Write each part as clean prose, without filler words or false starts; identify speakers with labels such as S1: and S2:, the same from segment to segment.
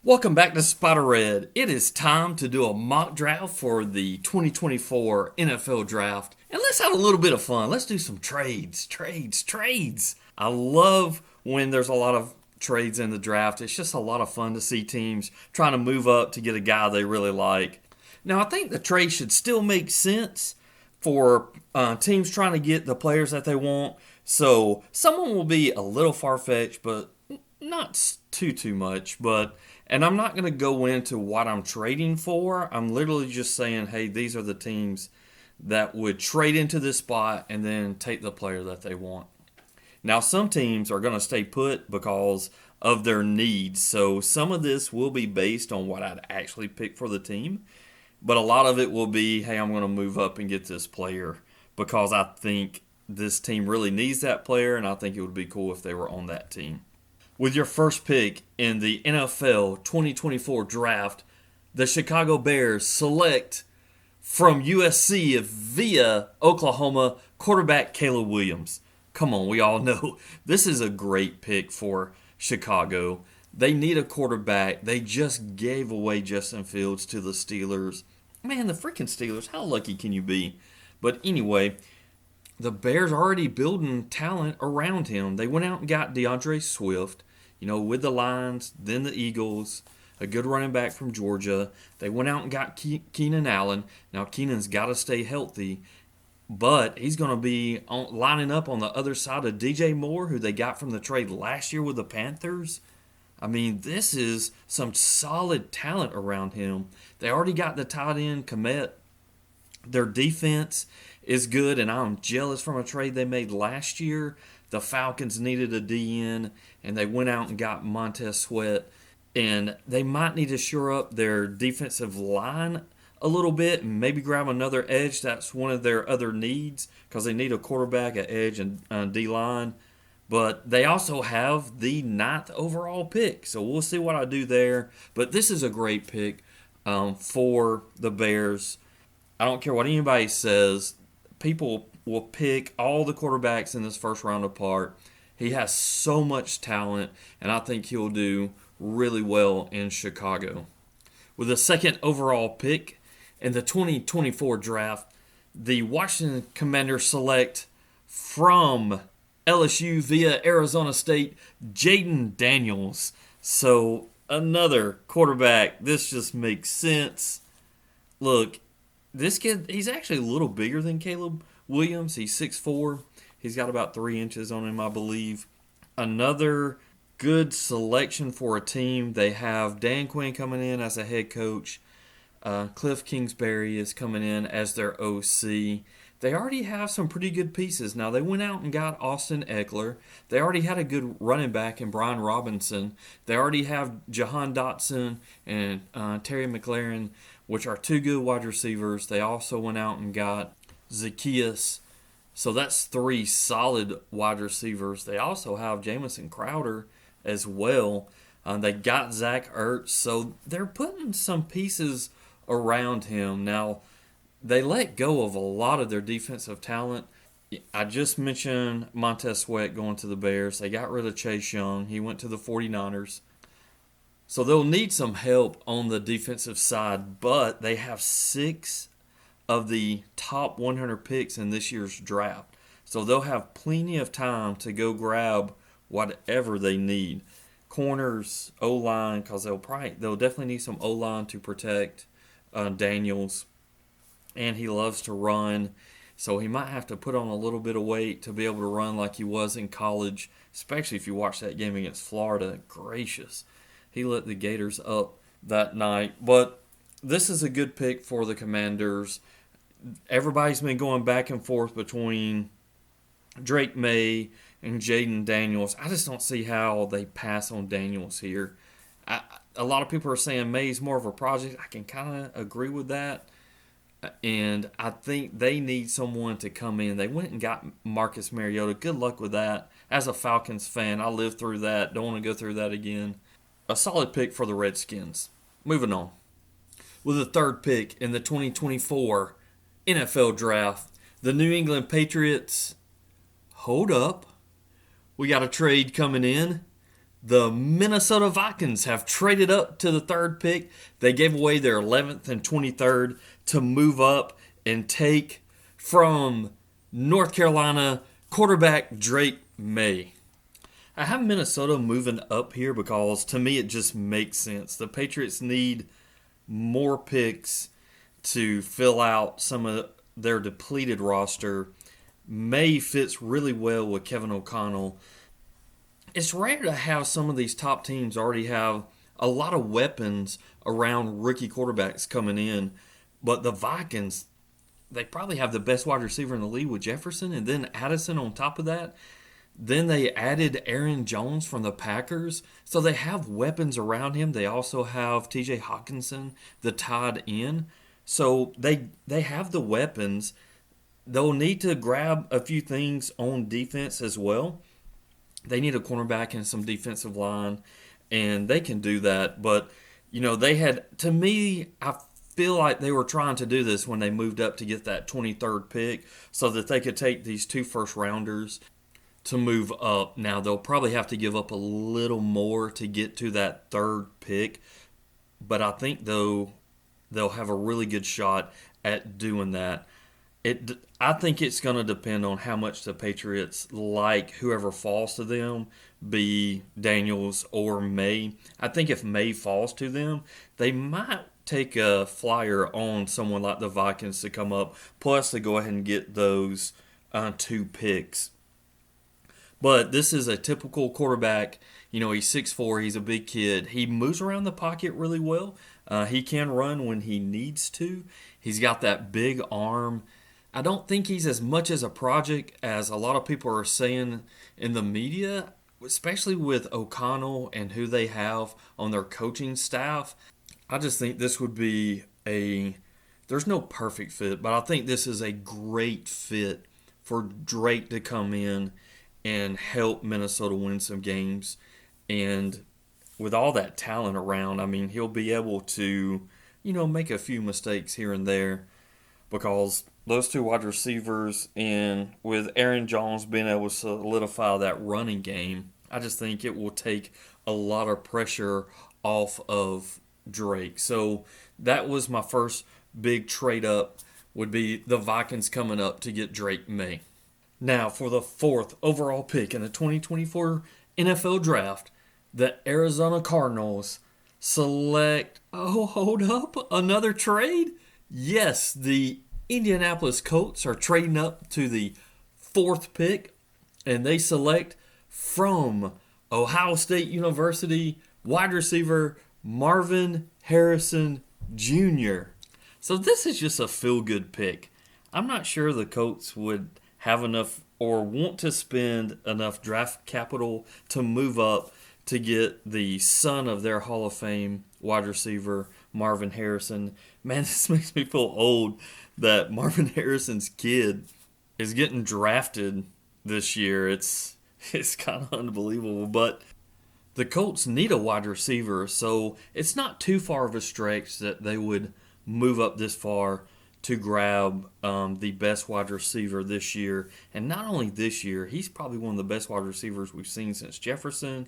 S1: Welcome back to Spider Red. It is time to do a mock draft for the 2024 NFL Draft. And let's have a little bit of fun. Let's do some trades. I love when there's a lot of trades in the draft. It's just a lot of fun to see teams trying to move up to get a guy they really like. Now, I think the trade should still make sense for teams trying to get the players that they want. So, someone will be a little far fetched, but not too much. And I'm not going to go into what I'm trading for. I'm literally just saying, hey, these are the teams that would trade into this spot and then take the player that they want. Now, some teams are going to stay put because of their needs. So some of this will be based on what I'd actually pick for the team. But a lot of it will be, hey, I'm going to move up and get this player because I think this team really needs that player, and I think it would be cool if they were on that team. With your first pick in the NFL 2024 draft, the Chicago Bears select from USC via Oklahoma quarterback Caleb Williams. Come on, we all know this is a great pick for Chicago. They need a quarterback. They just gave away Justin Fields to the Steelers. Man, the freaking Steelers, how lucky can you be? But anyway, the Bears are already building talent around him. They went out and got DeAndre Swift, with the Lions, then the Eagles, a good running back from Georgia. They went out and got Keenan Allen. Now, Keenan's got to stay healthy, but he's going to be lining up on the other side of DJ Moore, who they got from the trade last year with the Panthers. I mean, this is some solid talent around him. They already got the tight end, Komet. Their defense is good, and I'm jealous from a trade they made last year. The Falcons needed a DN, and they went out and got Montez Sweat. And they might need to shore up their defensive line a little bit and maybe grab another edge. That's one of their other needs because they need a quarterback, an edge, and D-line. But they also have the ninth overall pick, so we'll see what I do there. But this is a great pick for the Bears. I don't care what anybody says. People will pick all the quarterbacks in this first round apart. He has so much talent, and I think he'll do really well in Chicago. With the second overall pick in the 2024 draft, the Washington Commanders select from LSU via Arizona State, Jayden Daniels. So another quarterback. This just makes sense. Look, this kid, he's actually a little bigger than Caleb Williams. He's 6'4". He's got about 3 inches on him, I believe. Another good selection for a team. They have Dan Quinn coming in as a head coach. Cliff Kingsbury is coming in as their OC. They already have some pretty good pieces. Now, they went out and got Austin Eckler. They already had a good running back in Brian Robinson. They already have Jahan Dotson and Terry McLaurin, which are two good wide receivers. They also went out and got Zacchaeus. So that's 3 solid wide receivers. They also have Jamison Crowder as well. They got Zach Ertz. So they're putting some pieces around him. Now, they let go of a lot of their defensive talent. I just mentioned Montez Sweat going to the Bears. They got rid of Chase Young. He went to the 49ers. So they'll need some help on the defensive side, but they have 6 of the top 100 picks in this year's draft. So they'll have plenty of time to go grab whatever they need. Corners, O-line, because they'll definitely need some O-line to protect Daniels. And he loves to run, so he might have to put on a little bit of weight to be able to run like he was in college, especially if you watch that game against Florida. Gracious. He lit the Gators up that night. But this is a good pick for the Commanders. Everybody's been going back and forth between Drake May and Jayden Daniels. I just don't see how they pass on Daniels here. A lot of people are saying May's more of a project. I can kind of agree with that. And I think they need someone to come in. They went and got Marcus Mariota. Good luck with that. As a Falcons fan, I lived through that. Don't want to go through that again. A solid pick for the Redskins. Moving on. With the third pick in the 2024 NFL Draft, the New England Patriots. Hold up. We got a trade coming in. The Minnesota Vikings have traded up to the third pick. They gave away their 11th and 23rd to move up and take from North Carolina quarterback Drake May. I have Minnesota moving up here because to me it just makes sense. The Patriots need more picks to fill out some of their depleted roster. May fits really well with Kevin O'Connell. It's rare to have some of these top teams already have a lot of weapons around rookie quarterbacks coming in, but the Vikings, they probably have the best wide receiver in the league with Jefferson and then Addison on top of that. Then they added Aaron Jones from the Packers. So they have weapons around him. They also have TJ Hawkinson, the tight end. So they have the weapons. They'll need to grab a few things on defense as well. They need a cornerback and some defensive line, and they can do that. But, they had, to me, I feel like they were trying to do this when they moved up to get that 23rd pick so that they could take these 2 first rounders to move up. Now, they'll probably have to give up a little more to get to that 3rd pick, but I think, though, they'll have a really good shot at doing that. I think it's going to depend on how much the Patriots like whoever falls to them, be Daniels or May. I think if May falls to them, they might take a flyer on someone like the Vikings to come up, plus to go ahead and get those 2 picks. But this is a typical quarterback. He's 6'4", he's a big kid. He moves around the pocket really well. He can run when he needs to. He's got that big arm. I don't think he's as much as a project as a lot of people are saying in the media, especially with O'Connell and who they have on their coaching staff. I just think this would be there's no perfect fit, but I think this is a great fit for Drake to come in and help Minnesota win some games. And with all that talent around, he'll be able to, make a few mistakes here and there because those 2 wide receivers and with Aaron Jones being able to solidify that running game, I just think it will take a lot of pressure off of Drake. So that was my first big trade up, would be the Vikings coming up to get Drake May. Now for the 4th overall pick in the 2024 NFL Draft, the Arizona Cardinals select, hold up, another trade? Yes, the Indianapolis Colts are trading up to the 4th pick, and they select from Ohio State University wide receiver Marvin Harrison Jr. So this is just a feel-good pick. I'm not sure the Colts would have enough or want to spend enough draft capital to move up to get the son of their Hall of Fame wide receiver, Marvin Harrison. Man, this makes me feel old that Marvin Harrison's kid is getting drafted this year. It's kind of unbelievable, but the Colts need a wide receiver, so it's not too far of a stretch that they would move up this far to grab the best wide receiver this year. And not only this year, he's probably one of the best wide receivers we've seen since Jefferson.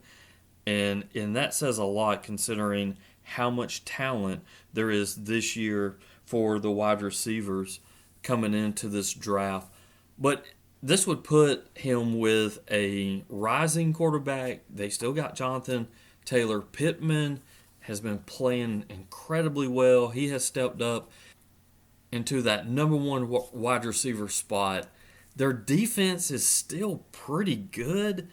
S1: And that says a lot considering how much talent there is this year for the wide receivers coming into this draft. But this would put him with a rising quarterback. They still got Jonathan Taylor. Pittman has been playing incredibly well. He has stepped up into that number 1 wide receiver spot. Their defense is still pretty good.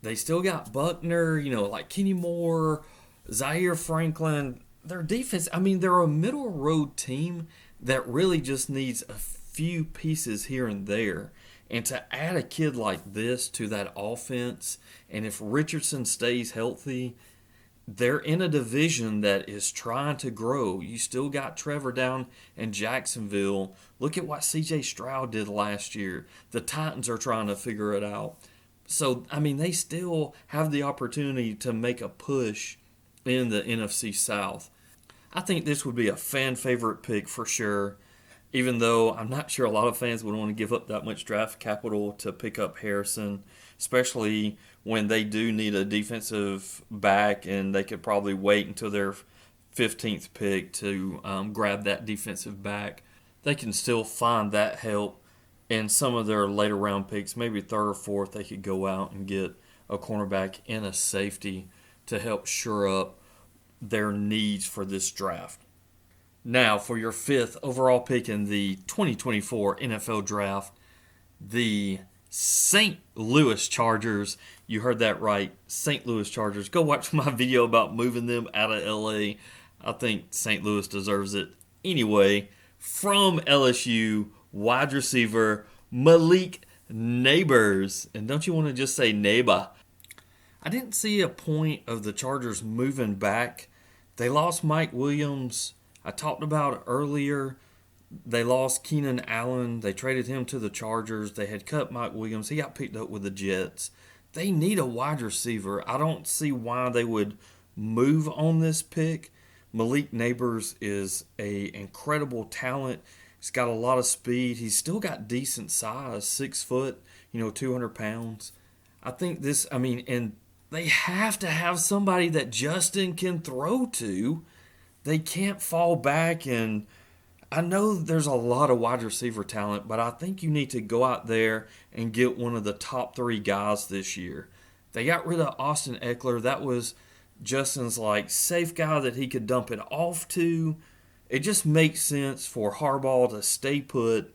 S1: They still got Buckner, like Kenny Moore, Zaire Franklin. Their defense, they're a middle road team that really just needs a few pieces here and there. And to add a kid like this to that offense, and if Richardson stays healthy, they're in a division that is trying to grow. You still got Trevor down in Jacksonville. Look at what C.J. Stroud did last year. The Titans are trying to figure it out. So, they still have the opportunity to make a push in the NFC South. I think this would be a fan favorite pick for sure. even though I'm not sure a lot of fans would want to give up that much draft capital to pick up Harrison, especially when they do need a defensive back and they could probably wait until their 15th pick to grab that defensive back. They can still find that help in some of their later round picks, maybe third or fourth. They could go out and get a cornerback and a safety to help shore up their needs for this draft. Now, for your fifth overall pick in the 2024 NFL Draft, the St. Louis Chargers. You heard that right, St. Louis Chargers. Go watch my video about moving them out of LA. I think St. Louis deserves it. Anyway, from LSU, wide receiver Malik Nabers. And don't you want to just say neighbor? I didn't see a point of the Chargers moving back. They lost Mike Williams. I talked about earlier. They lost Keenan Allen. They traded him to the Chargers. They had cut Mike Williams. He got picked up with the Jets. They need a wide receiver. I don't see why they would move on this pick. Malik Nabers is a incredible talent. He's got a lot of speed. He's still got decent size, 6 foot, 200 pounds. I think and they have to have somebody that Justin can throw to. They can't fall back, and I know there's a lot of wide receiver talent, but I think you need to go out there and get one of the top 3 guys this year. They got rid of Austin Eckler. That was Justin's safe guy that he could dump it off to. It just makes sense for Harbaugh to stay put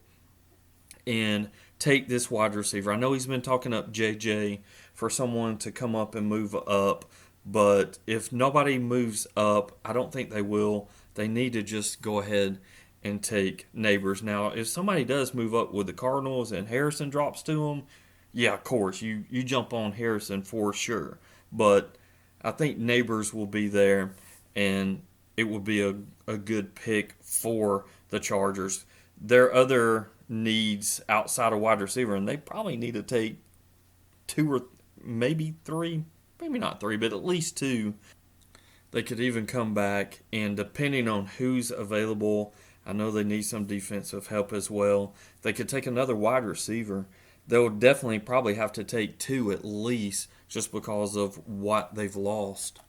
S1: and take this wide receiver. I know he's been talking up JJ for someone to come up and move up, but if nobody moves up, I don't think they will. They need to just go ahead and take Nabers. Now, if somebody does move up with the Cardinals and Harrison drops to them, yeah, of course, you jump on Harrison for sure. But I think Nabers will be there, and it will be a good pick for the Chargers. Their other needs outside of wide receiver, and they probably need to take 2 or maybe 3, maybe not 3, but at least 2. They could even come back, and depending on who's available, I know they need some defensive help as well. They could take another wide receiver. They'll definitely probably have to take 2 at least just because of what they've lost.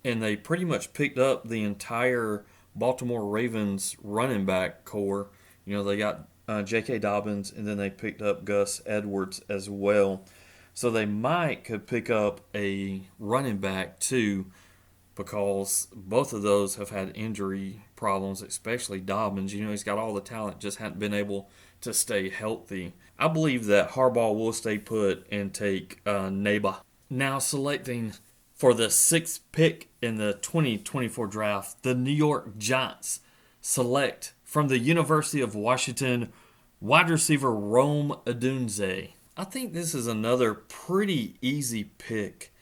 S1: And they pretty much picked up the entire Baltimore Ravens running back core. They got J.K. Dobbins, and then they picked up Gus Edwards as well. So they could pick up a running back too, because both of those have had injury problems, especially Dobbins. He's got all the talent, just hadn't been able to stay healthy. I believe that Harbaugh will stay put and take Naba. Now selecting for the 6th pick in the 2024 draft, the New York Giants select from the University of Washington wide receiver Rome Odunze. I think this is another pretty easy pick.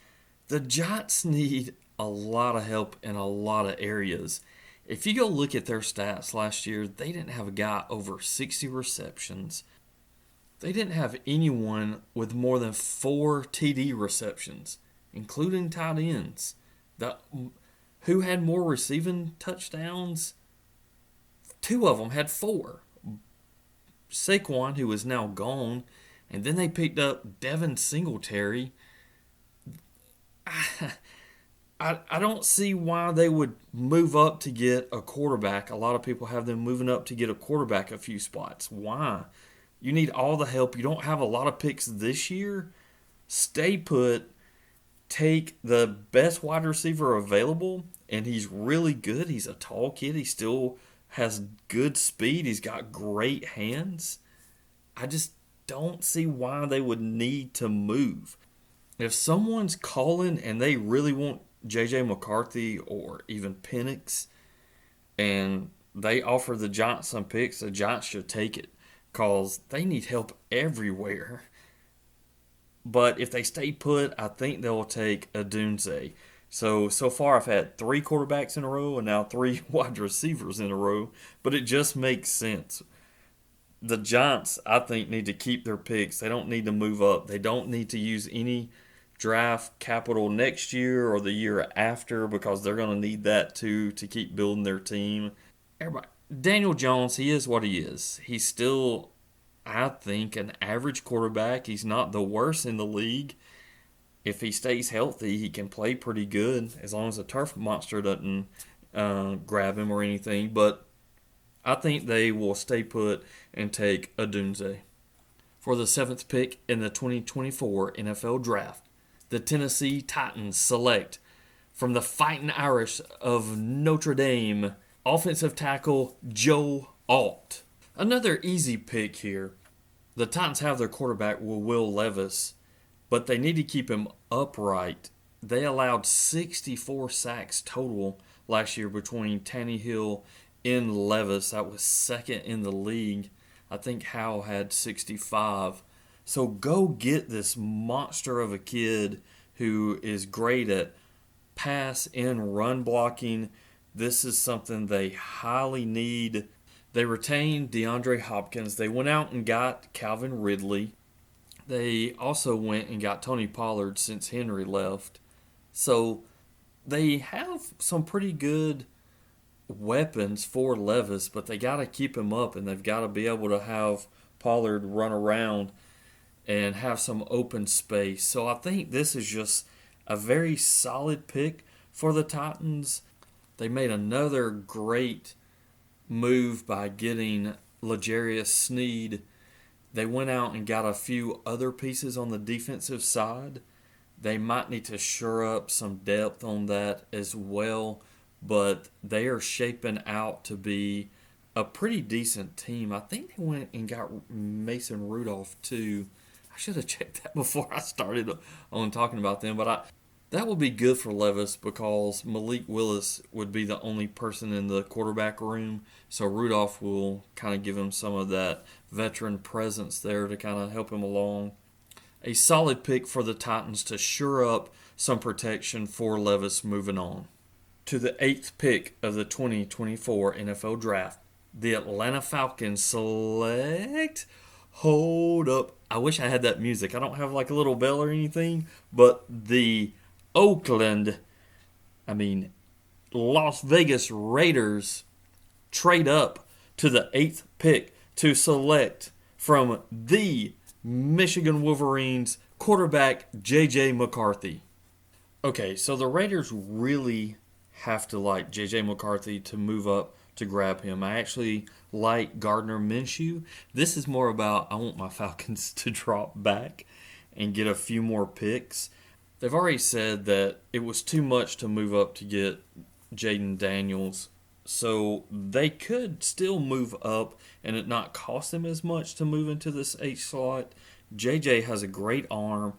S1: The Giants need a lot of help in a lot of areas. If you go look at their stats last year, they didn't have a guy over 60 receptions. They didn't have anyone with more than 4 TD receptions, including tight ends. Who had more receiving touchdowns? 2 of them had 4. Saquon, who is now gone, and then they picked up Devin Singletary. I don't see why they would move up to get a quarterback. A lot of people have them moving up to get a quarterback a few spots. Why? You need all the help. You don't have a lot of picks this year. Stay put. Take the best wide receiver available, and he's really good. He's a tall kid. He still has good speed. He's got great hands. I just don't see why they would need to move. If someone's calling and they really want J.J. McCarthy or even Penix, and they offer the Giants some picks, the Giants should take it because they need help everywhere. But if they stay put, I think they'll take Odunze. So far I've had 3 quarterbacks in a row and now 3 wide receivers in a row, but it just makes sense. The Giants, I think, need to keep their picks. They don't need to move up. They don't need to use any draft capital next year or the year after because they're going to need that too to keep building their team. Daniel Jones, he is what he is. He's still, I think, an average quarterback. He's not the worst in the league. If he stays healthy, he can play pretty good as long as the turf monster doesn't grab him or anything. But I think they will stay put and take Odunze. For the seventh pick in the 2024 NFL Draft, the Tennessee Titans select from the Fighting Irish of Notre Dame, offensive tackle Joe Alt. Another easy pick here. The Titans have their quarterback Will Levis, but they need to keep him upright. They allowed 64 sacks total last year between Tannehill and Levis. That was second in the league. I think Howell had 65. So go get this monster of a kid who is great at pass and run blocking. This is something they highly need. They retained DeAndre Hopkins. They went out and got Calvin Ridley. They also went and got Tony Pollard since Henry left. So they have some pretty good weapons for Levis, but they got to keep him up, and they've got to be able to have Pollard run around and have some open space. So I think this is just a very solid pick for the Titans. They made another great move by getting L'Jarius Sneed. They went out and got a few other pieces on the defensive side. They might need to shore up some depth on that as well, but they are shaping out to be a pretty decent team. I think they went and got Mason Rudolph too. I should have checked that before I started on talking about them, but that would be good for Levis because Malik Willis would be the only person in the quarterback room. So Rudolph will kind of give him some of that veteran presence there to kind of help him along. A solid pick for the Titans to shore up some protection for Levis moving on. To the 8th pick of the 2024 NFL Draft, the Atlanta Falcons select. Hold up. I wish I had that music. I don't have like a little bell or anything, but the Las Vegas Raiders trade up to the 8th pick to select from the Michigan Wolverines quarterback J.J. McCarthy. Okay, so the Raiders really have to like J.J. McCarthy to move up to grab him. I actually like Gardner Minshew. This is more about I want my Falcons to drop back and get a few more picks. They've already said that it was too much to move up to get Jaden Daniels. So they could still move up and it not cost them as much to move into this H slot. JJ has a great arm.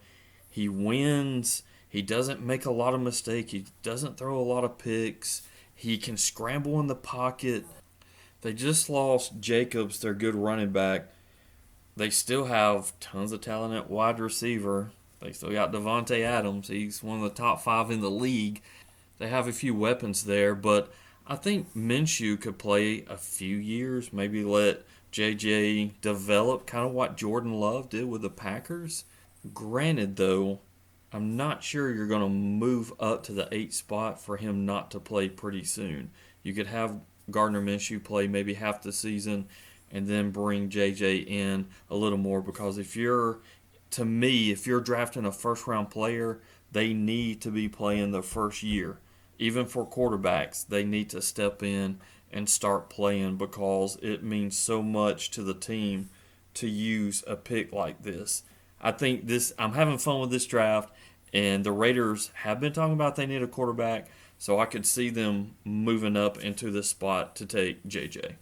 S1: He wins. He doesn't make a lot of mistakes. He doesn't throw a lot of picks. He can scramble in the pocket. They just lost Jacobs, their good running back. They still have tons of talent at wide receiver. They still got Devontae Adams. He's one of the top 5 in the league. They have a few weapons there, but I think Minshew could play a few years, maybe let JJ develop, kind of what Jordan Love did with the Packers. Granted, though, I'm not sure you're going to move up to the 8th spot for him not to play pretty soon. You could have Gardner Minshew play maybe half the season and then bring JJ in a little more because if you're drafting a first-round player, they need to be playing the first year. Even for quarterbacks, they need to step in and start playing because it means so much to the team to use a pick like this. I'm having fun with this draft, and the Raiders have been talking about they need a quarterback, so I could see them moving up into this spot to take JJ.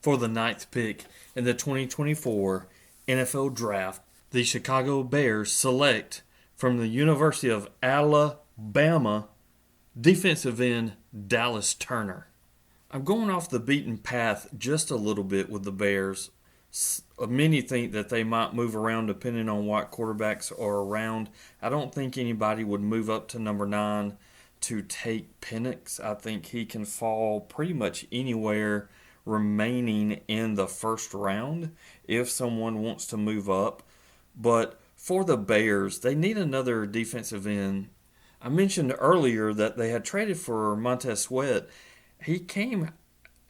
S1: For the 9th pick in the 2024 NFL Draft, the Chicago Bears select from the University of Alabama defensive end Dallas Turner. I'm going off the beaten path just a little bit with the Bears. Many think that they might move around depending on what quarterbacks are around. I don't think anybody would move up to number 9 to take Penix. I think he can fall pretty much anywhere remaining in the first round if someone wants to move up. But for the Bears, they need another defensive end. I mentioned earlier that they had traded for Montez Sweat. He came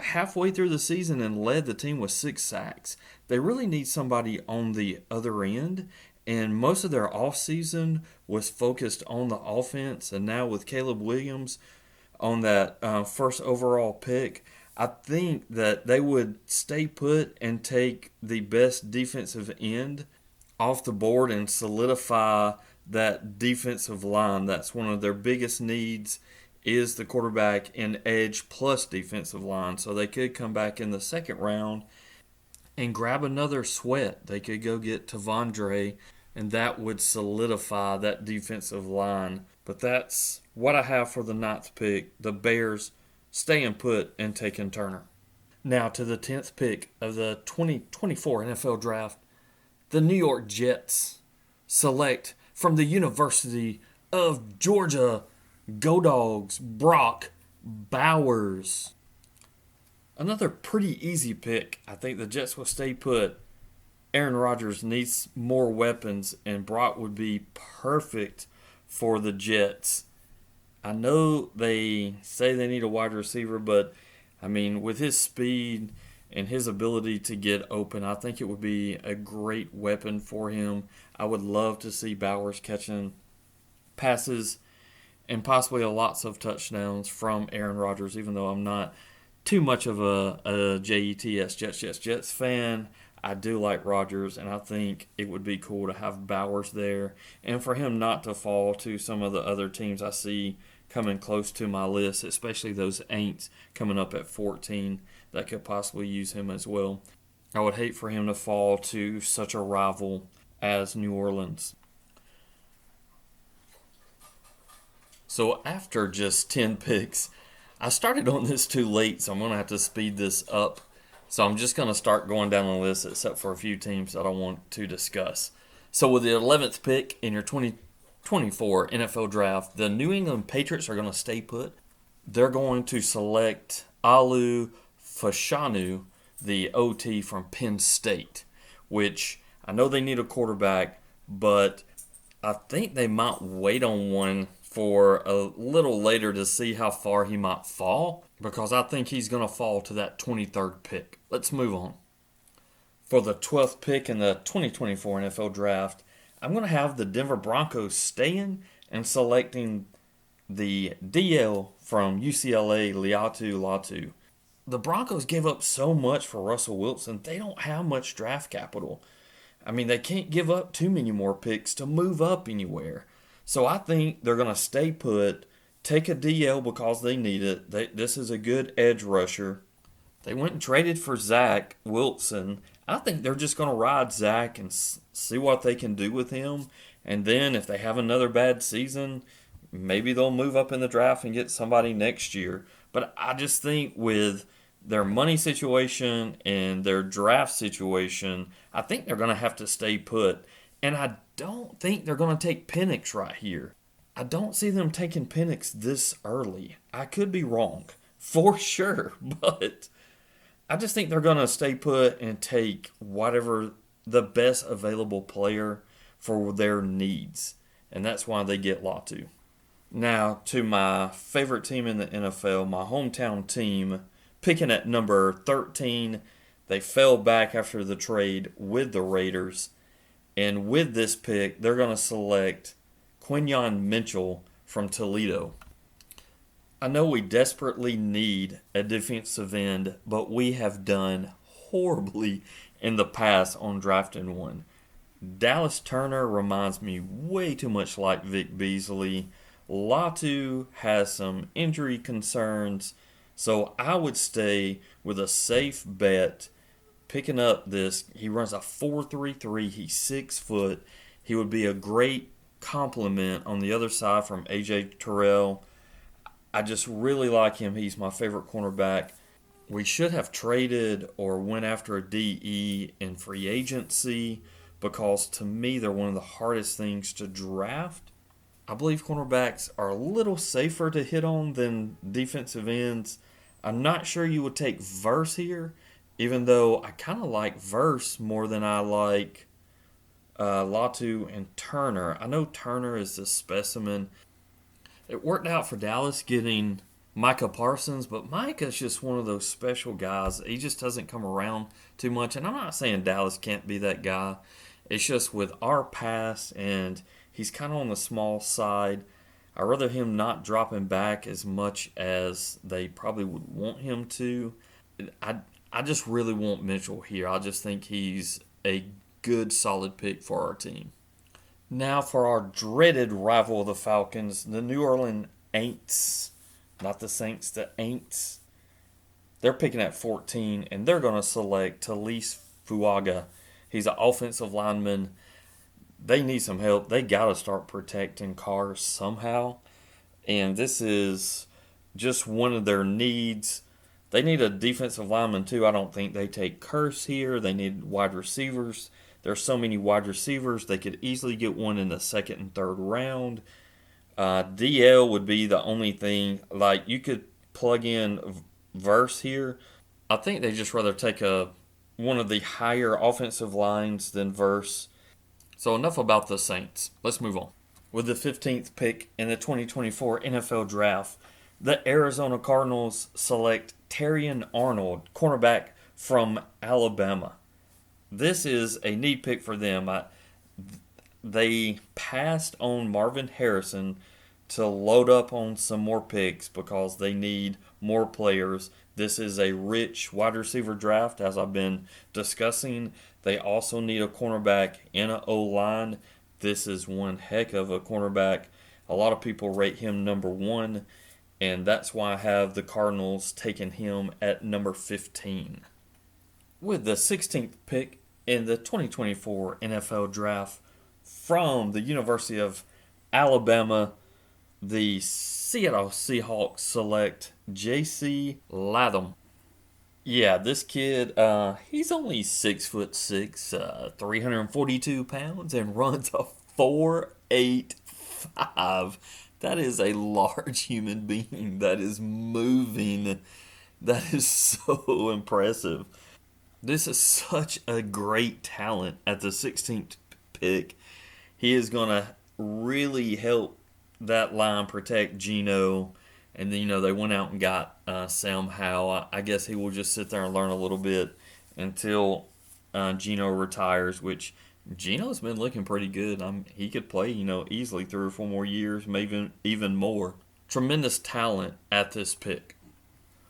S1: halfway through the season and led the team with 6 sacks. They really need somebody on the other end, and most of their offseason was focused on the offense. And now with Caleb Williams on that first overall pick, I think that they would stay put and take the best defensive end off the board and solidify that defensive line. That's one of their biggest needs is the quarterback and edge plus defensive line. So they could come back in the second round and grab another Sweat. They could go get Tavondre, and that would solidify that defensive line. But that's what I have for the ninth pick. The Bears staying put and taking Turner. Now to the 10th pick of the 2024 NFL Draft. The New York Jets select from the University of Georgia, Go Dogs, Brock Bowers. Another pretty easy pick. I think the Jets will stay put. Aaron Rodgers needs more weapons, and Brock would be perfect for the Jets. I know they say they need a wide receiver, but I mean, with his speed and his ability to get open, I think it would be a great weapon for him. I would love to see Bowers catching passes and possibly lots of touchdowns from Aaron Rodgers, even though I'm not too much of a Jets fan. I do like Rodgers, and I think it would be cool to have Bowers there and for him not to fall to some of the other teams I see coming close to my list, especially those Aints coming up at 14 that could possibly use him as well. I would hate for him to fall to such a rival as New Orleans. So after just 10 picks, I started on this too late, so I'm going to have to speed this up. So I'm just going to start going down the list except for a few teams that I want to discuss. So with the 11th pick in your 2024 NFL Draft, the New England Patriots are going to stay put. They're going to select Alu Fashanu, the OT from Penn State, which I know they need a quarterback, but I think they might wait on one for a little later to see how far he might fall, because I think he's going to fall to that 23rd pick. Let's move on. For the 12th pick in the 2024 NFL Draft, I'm going to have the Denver Broncos staying and selecting the DL from UCLA, Laiatu Latu. The Broncos gave up so much for Russell Wilson, they don't have much draft capital. I mean, they can't give up too many more picks to move up anywhere. So I think they're going to stay put, take a DL because they need it. This is a good edge rusher. They went and traded for Zach Wilson. I think they're just going to ride Zach and see what they can do with him. And then if they have another bad season, maybe they'll move up in the draft and get somebody next year. But I just think with their money situation and their draft situation, I think they're going to have to stay put. And I don't think they're going to take Penix right here. I don't see them taking Penix this early. I could be wrong, for sure, but I just think they're going to stay put and take whatever the best available player for their needs. And that's why they get Latu. Now, to my favorite team in the NFL, my hometown team, picking at number 13. They fell back after the trade with the Raiders. And with this pick, they're going to select Quinyon Mitchell from Toledo. I know we desperately need a defensive end, but we have done horribly in the past on drafting one. Dallas Turner reminds me way too much like Vic Beasley. Latu has some injury concerns, so I would stay with a safe bet. Picking up this, he runs a 4.33. He's 6 foot. He would be a great complement on the other side from AJ Terrell. I just really like him. He's my favorite cornerback. We should have traded or went after a DE in free agency because to me they're one of the hardest things to draft. I believe cornerbacks are a little safer to hit on than defensive ends. I'm not sure you would take Verse here, even though I kind of like Verse more than I like Latu and Turner. I know Turner is a specimen. It worked out for Dallas getting Micah Parsons, but Micah's just one of those special guys. He just doesn't come around too much. And I'm not saying Dallas can't be that guy. It's just with our past, and he's kind of on the small side. I'd rather him not dropping back as much as they probably would want him to. I, I just really want Mitchell here. I just think he's a good, solid pick for our team. Now for our dreaded rival of the Falcons, the New Orleans Aints. Not the Saints, the Aints. They're picking at 14, and they're going to select Talise Fuaga. He's an offensive lineman. They need some help. They got to start protecting Carr somehow. And this is just one of their needs. They need a defensive lineman, too. I don't think they take Curse here. They need wide receivers. There's so many wide receivers. They could easily get one in the second and third round. DL would be the only thing. Like, you could plug in Verse here. I think they just rather take one of the higher offensive lines than Verse. So enough about the Saints. Let's move on. With the 15th pick in the 2024 NFL Draft, the Arizona Cardinals select Terrion Arnold, cornerback from Alabama. This is a need pick for them. They passed on Marvin Harrison to load up on some more picks because they need more players. This is a rich wide receiver draft, as I've been discussing. They also need a cornerback and an O-line. This is one heck of a cornerback. A lot of people rate him number 1, and that's why I have the Cardinals taking him at number 15. With the 16th pick in the 2024 NFL Draft from the University of Alabama, the Seattle Seahawks select J.C. Latham. Yeah, this kid, he's only 6'6", 342 pounds, and runs a 4.85. That is a large human being that is moving. That is so impressive. This is such a great talent at the 16th pick. He is going to really help that line protect Geno. And then, they went out and got Sam Howell. I guess he will just sit there and learn a little bit until Geno retires, which Geno's been looking pretty good. He could play, easily 3 or 4 more years, maybe even more. Tremendous talent at this pick.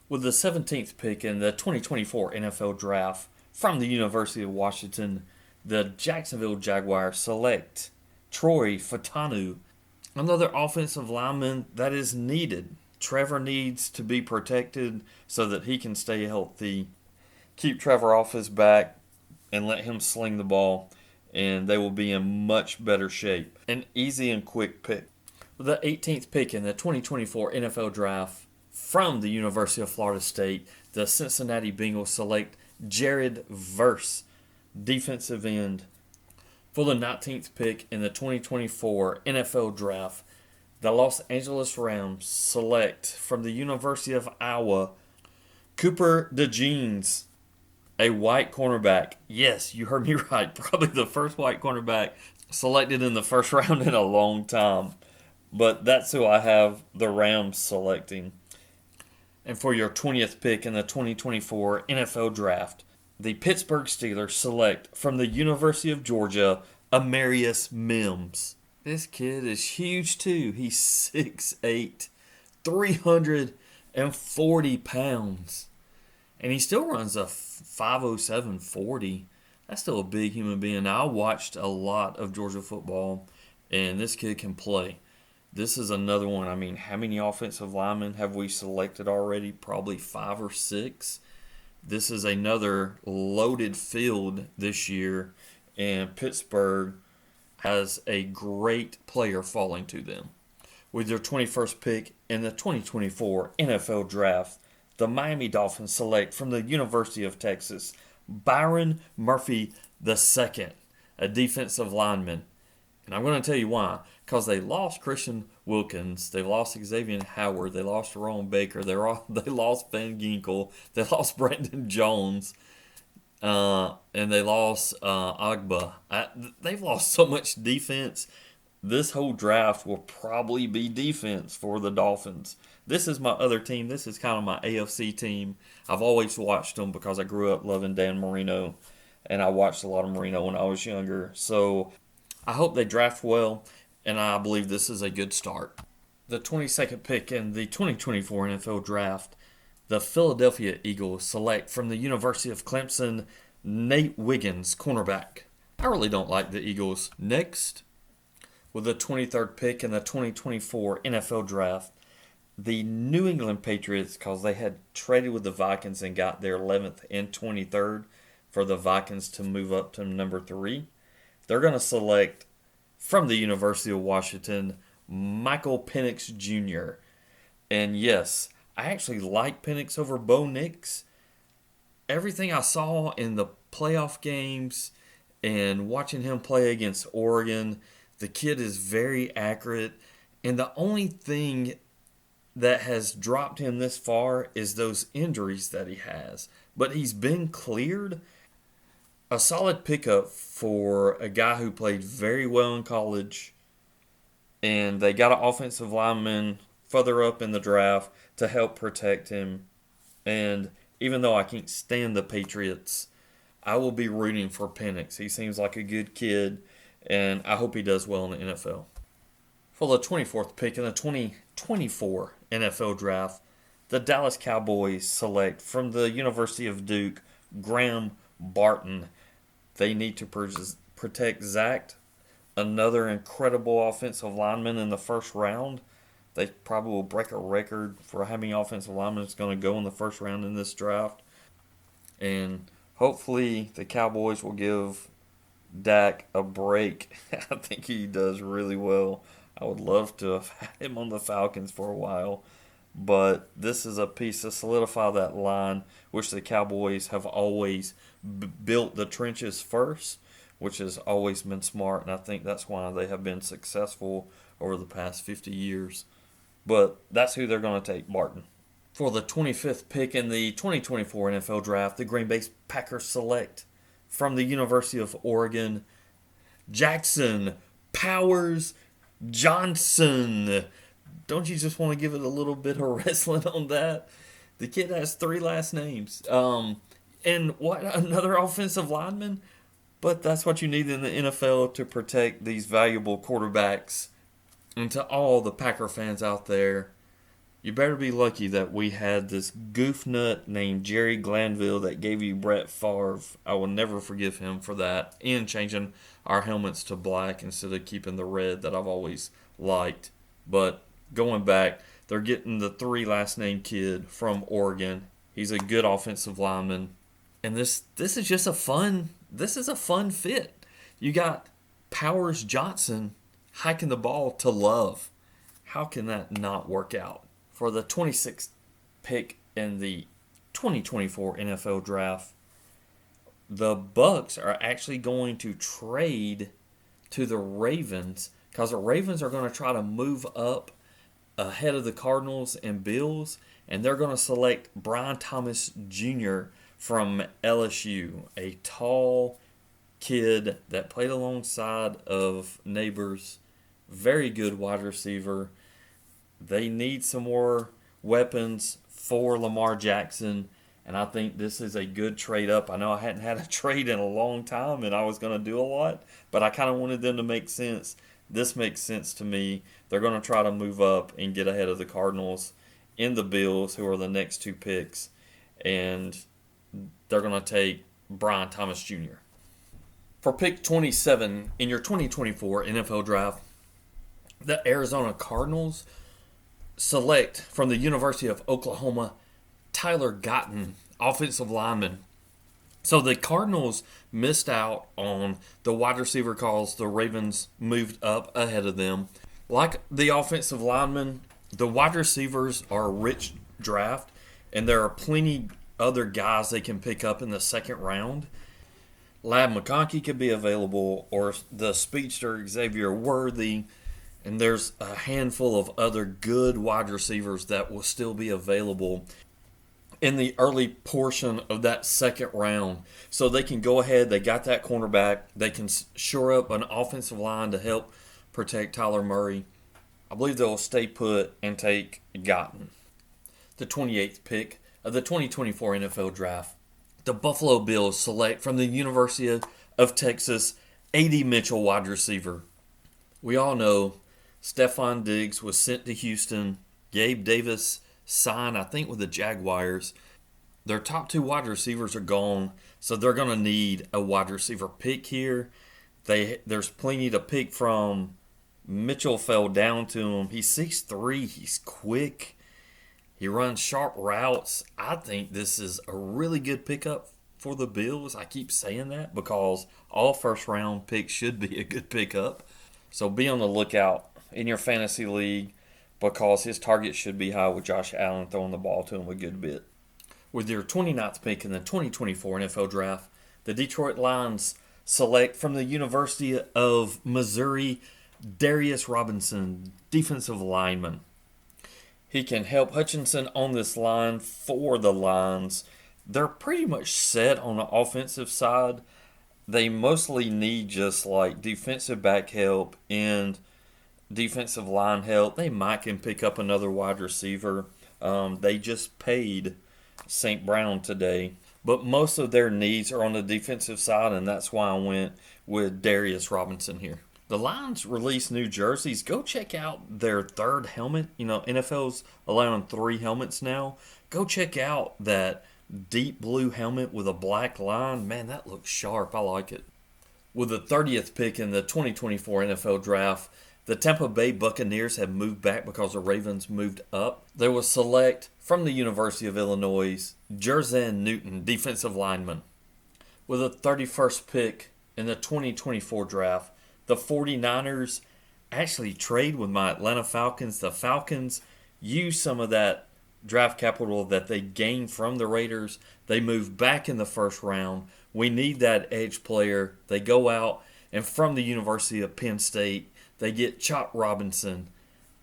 S1: With the 17th pick in the 2024 NFL Draft from the University of Washington, the Jacksonville Jaguars select Troy Fautanu, another offensive lineman that is needed. Trevor needs to be protected so that he can stay healthy. Keep Trevor off his back and let him sling the ball, and they will be in much better shape. An easy and quick pick. With the 18th pick in the 2024 NFL Draft from the University of Florida State, the Cincinnati Bengals select Jared Verse, defensive end. For the 19th pick in the 2024 NFL Draft, the Los Angeles Rams select from the University of Iowa, Cooper DeJeans, a white cornerback. Yes, you heard me right. Probably the first white cornerback selected in the first round in a long time. But that's who I have the Rams selecting. And for your 20th pick in the 2024 NFL Draft, the Pittsburgh Steelers select from the University of Georgia, Amarius Mims. This kid is huge too. He's 6'8", 340 pounds. And he still runs a 5.07 That's still a big human being. Now, I watched a lot of Georgia football, and this kid can play. This is another one. I mean, how many offensive linemen have we selected already? Probably 5 or 6. This is another loaded field this year, and Pittsburgh has a great player falling to them. With their 21st pick in the 2024 NFL Draft, the Miami Dolphins select from the University of Texas, Byron Murphy II, a defensive lineman. And I'm going to tell you why. Because they lost Christian Wilkins, they lost Xavier Howard, they lost Ron Baker, they lost Van Ginkel, they lost Brandon Jones, and they lost Agba. They've lost so much defense. This whole draft will probably be defense for the Dolphins. This is my other team. This is kind of my AFC team. I've always watched them because I grew up loving Dan Marino, and I watched a lot of Marino when I was younger. So I hope they draft well, and I believe this is a good start. The 22nd pick in the 2024 NFL Draft, the Philadelphia Eagles select from the University of Clemson Nate Wiggins, cornerback. I really don't like the Eagles. Next, with the 23rd pick in the 2024 NFL Draft, the New England Patriots, because they had traded with the Vikings and got their 11th and 23rd for the Vikings to move up to number 3. They're going to select from the University of Washington Michael Penix Jr. And yes, I actually like Penix over Bo Nix. Everything I saw in the playoff games and watching him play against Oregon, the kid is very accurate. And the only thing that has dropped him this far is those injuries that he has. But he's been cleared. A solid pickup for a guy who played very well in college. And they got an offensive lineman further up in the draft to help protect him. And even though I can't stand the Patriots, I will be rooting for Penix. He seems like a good kid, and I hope he does well in the NFL. For the 24th pick in the 2024 NFL Draft, the Dallas Cowboys select from the University of Duke Graham Barton. They need to protect Zach, another incredible offensive lineman in the first round. They probably will break a record for how many offensive linemen is going to go in the first round in this draft. And hopefully the Cowboys will give Dak a break. I think he does really well. I would love to have had him on the Falcons for a while. But this is a piece to solidify that line, which the Cowboys have always built the trenches first, which has always been smart. And I think that's why they have been successful over the past 50 years. But that's who they're going to take, Barton. For the 25th pick in the 2024 NFL Draft, the Green Bay Packers select from the University of Oregon Jackson Powers Johnson. Don't you just want to give it a little bit of wrestling on that? The kid has 3 last names. And what, another offensive lineman? But that's what you need in the NFL to protect these valuable quarterbacks. And to all the Packer fans out there, you better be lucky that we had this goof nut named Jerry Glanville that gave you Brett Favre. I will never forgive him for that. And changing our helmets to black instead of keeping the red that I've always liked. But going back, they're getting the 3 last name kid from Oregon. He's a good offensive lineman. And this is just a fun fit. You got Powers Johnson hiking the ball to Love. How can that not work out? For the 26th pick in the 2024 NFL Draft, the Bucks are actually going to trade to the Ravens because the Ravens are going to try to move up ahead of the Cardinals and Bills, and they're going to select Brian Thomas Jr. from LSU, a tall kid that played alongside of Neighbors, very good wide receiver. They need some more weapons for Lamar Jackson, and I think this is a good trade up. I know I hadn't had a trade in a long time, and I was going to do a lot, but I kind of wanted them to make sense. This makes sense to me. They're going to try to move up and get ahead of the Cardinals and the Bills, who are the next 2 picks, and they're going to take Brian Thomas Jr. For pick 27 in your 2024 NFL Draft, the Arizona Cardinals select from the University of Oklahoma Tyler Gotton, offensive lineman. So the Cardinals missed out on the wide receiver calls. The Ravens moved up ahead of them. Like the offensive linemen, the wide receivers are a rich draft, and there are plenty other guys they can pick up in the second round. Lab McConkey could be available, or the speedster Xavier Worthy. And there's a handful of other good wide receivers that will still be available in the early portion of that second round. So they can go ahead. They got that cornerback. They can shore up an offensive line to help protect Tyler Murray. I believe they'll stay put and take Gotten. The 28th pick of the 2024 NFL Draft. The Buffalo Bills select from the University of Texas A.D. Mitchell, wide receiver. We all know Stephon Diggs was sent to Houston. Gabe Davis signed, I think, with the Jaguars. Their top two wide receivers are gone, so they're going to need a wide receiver pick here. There's plenty to pick from. Mitchell fell down to him. He's 6'3". He's quick. He runs sharp routes. I think this is a really good pickup for the Bills. I keep saying that because all first-round picks should be a good pickup. So be on the lookout in your fantasy league because his target should be high with Josh Allen throwing the ball to him a good bit. With your 29th pick in the 2024 NFL Draft, the Detroit Lions select from the University of Missouri Darius Robinson, defensive lineman. He can help Hutchinson on this line for the Lions. They're pretty much set on the offensive side. They mostly need just like defensive back help and defensive line help. They might can pick up another wide receiver. They just paid St. Brown today. But most of their needs are on the defensive side, and that's why I went with Darius Robinson here. The Lions released new jerseys. Go check out their third helmet. You know, NFL's allowing 3 helmets now. Go check out that deep blue helmet with a black line. Man, that looks sharp. I like it. With the 30th pick in the 2024 NFL Draft, the Tampa Bay Buccaneers have moved back because the Ravens moved up. They will select from the University of Illinois, Jer'Zhan Newton, defensive lineman. With the 31st pick in the 2024 Draft, the 49ers actually trade with my Atlanta Falcons. The Falcons use some of that draft capital that they gained from the Raiders. They move back in the first round. We need that edge player. They go out, and from the University of Penn State, they get Chop Robinson,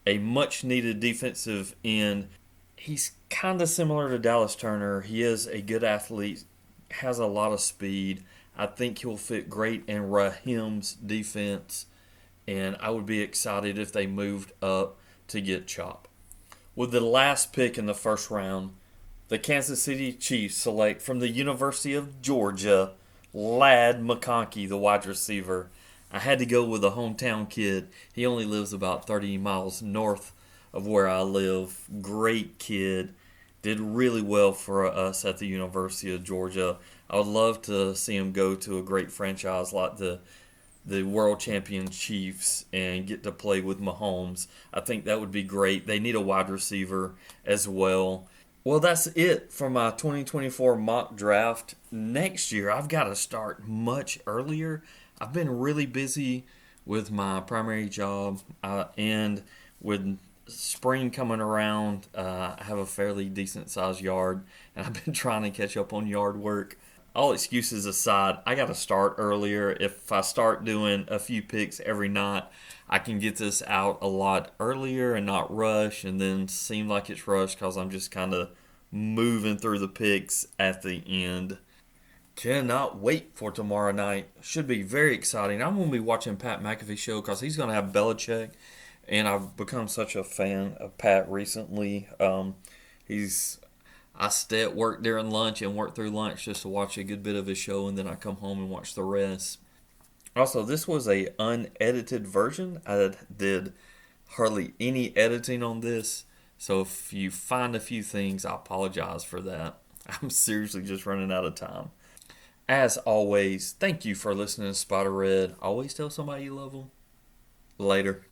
S1: a much-needed defensive end. He's kind of similar to Dallas Turner. He is a good athlete, has a lot of speed. I think he'll fit great in Raheem's defense, and I would be excited if they moved up to get Chop. With the last pick in the first round, the Kansas City Chiefs select from the University of Georgia, Ladd McConkey, the wide receiver. I had to go with a hometown kid. He only lives about 30 miles north of where I live. Great kid. Did really well for us at the University of Georgia. I would love to see him go to a great franchise like the world champion Chiefs and get to play with Mahomes. I think that would be great. They need a wide receiver as well. Well, that's it for my 2024 mock draft. Next year, I've got to start much earlier. I've been really busy with my primary job and with spring coming around. I have a fairly decent sized yard, and I've been trying to catch up on yard work. All excuses aside, I got to start earlier. If I start doing a few picks every night, I can get this out a lot earlier and not rush and then seem like it's rushed because I'm just kind of moving through the picks at the end. Cannot wait for tomorrow night. Should be very exciting. I'm going to be watching Pat McAfee show because he's going to have Belichick, and I've become such a fan of Pat recently. I stay at work during lunch and work through lunch just to watch a good bit of his show, and then I come home and watch the rest. Also, this was a unedited version. I did hardly any editing on this, so if you find a few things, I apologize for that. I'm seriously just running out of time. As always, thank you for listening to Spider Red. Always tell somebody you love them. Later.